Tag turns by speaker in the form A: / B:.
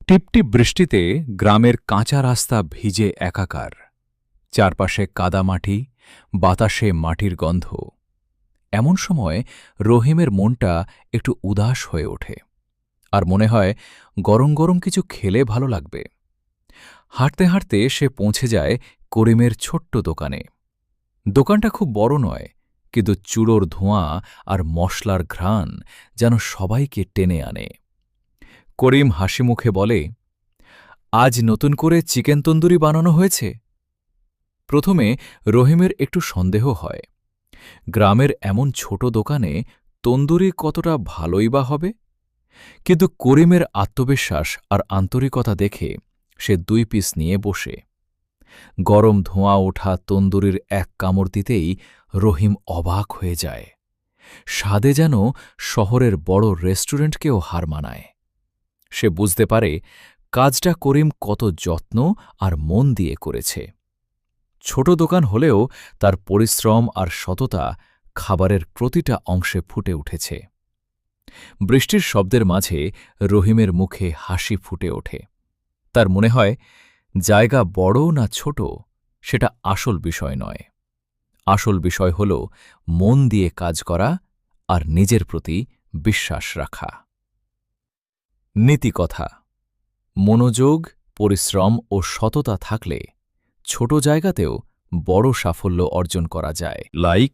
A: টিপটিপ বৃষ্টিতে গ্রামের কাঁচা রাস্তা ভিজে একাকার, চারপাশে কাদামাটি, বাতাসে মাটির গন্ধ। এমন সময় রহিমের মনটা একটু উদাস হয়ে ওঠে, আর মনে হয় গরম গরম কিছু খেলে ভালো লাগবে। হাঁটতে হাঁটতে সে পৌঁছে যায় করিমের ছোট্ট দোকানে। দোকানটা খুব বড় নয়, কিন্তু চুলোর ধোঁয়া আর মশলার ঘ্রাণ যেন সবাইকে টেনে আনে। করিম হাসিমুখে বলে, আজ নতুন করে চিকেন তন্দুরি বানানো হয়েছে। প্রথমে রহিমের একটু সন্দেহ হয়, গ্রামের এমন ছোট দোকানে তন্দুরি কতটা ভালোই বা হবে। কিন্তু করিমের আত্মবিশ্বাস আর আন্তরিকতা দেখে সে 2 পিস নিয়ে বসে। গরম ধোঁয়া ওঠা তন্দুরির এক কামড় দিতেই রহিম অবাক হয়ে যায়। স্বাদে যেন শহরের বড় রেস্টুরেন্টকেও হার মানায়। সে বুঝতে পারে কাজটা করিম কত যত্ন আর মন দিয়ে করেছে। ছোট দোকান হলেও তার পরিশ্রম আর সততা খাবারের প্রতিটা অংশে ফুটে উঠেছে। বৃষ্টির শব্দের মাঝে রহিমের মুখে হাসি ফুটে ওঠে। তার মনে হয়, জায়গা বড় না ছোট সেটা আসল বিষয় নয়। আসল বিষয় হল মন দিয়ে কাজ করা আর নিজের প্রতি বিশ্বাস রাখা। নীতিকথা: মনোযোগ, পরিশ্রম ও সততা থাকলে ছোট জায়গাতেও বড় সাফল্য অর্জন করা যায়। লাইক,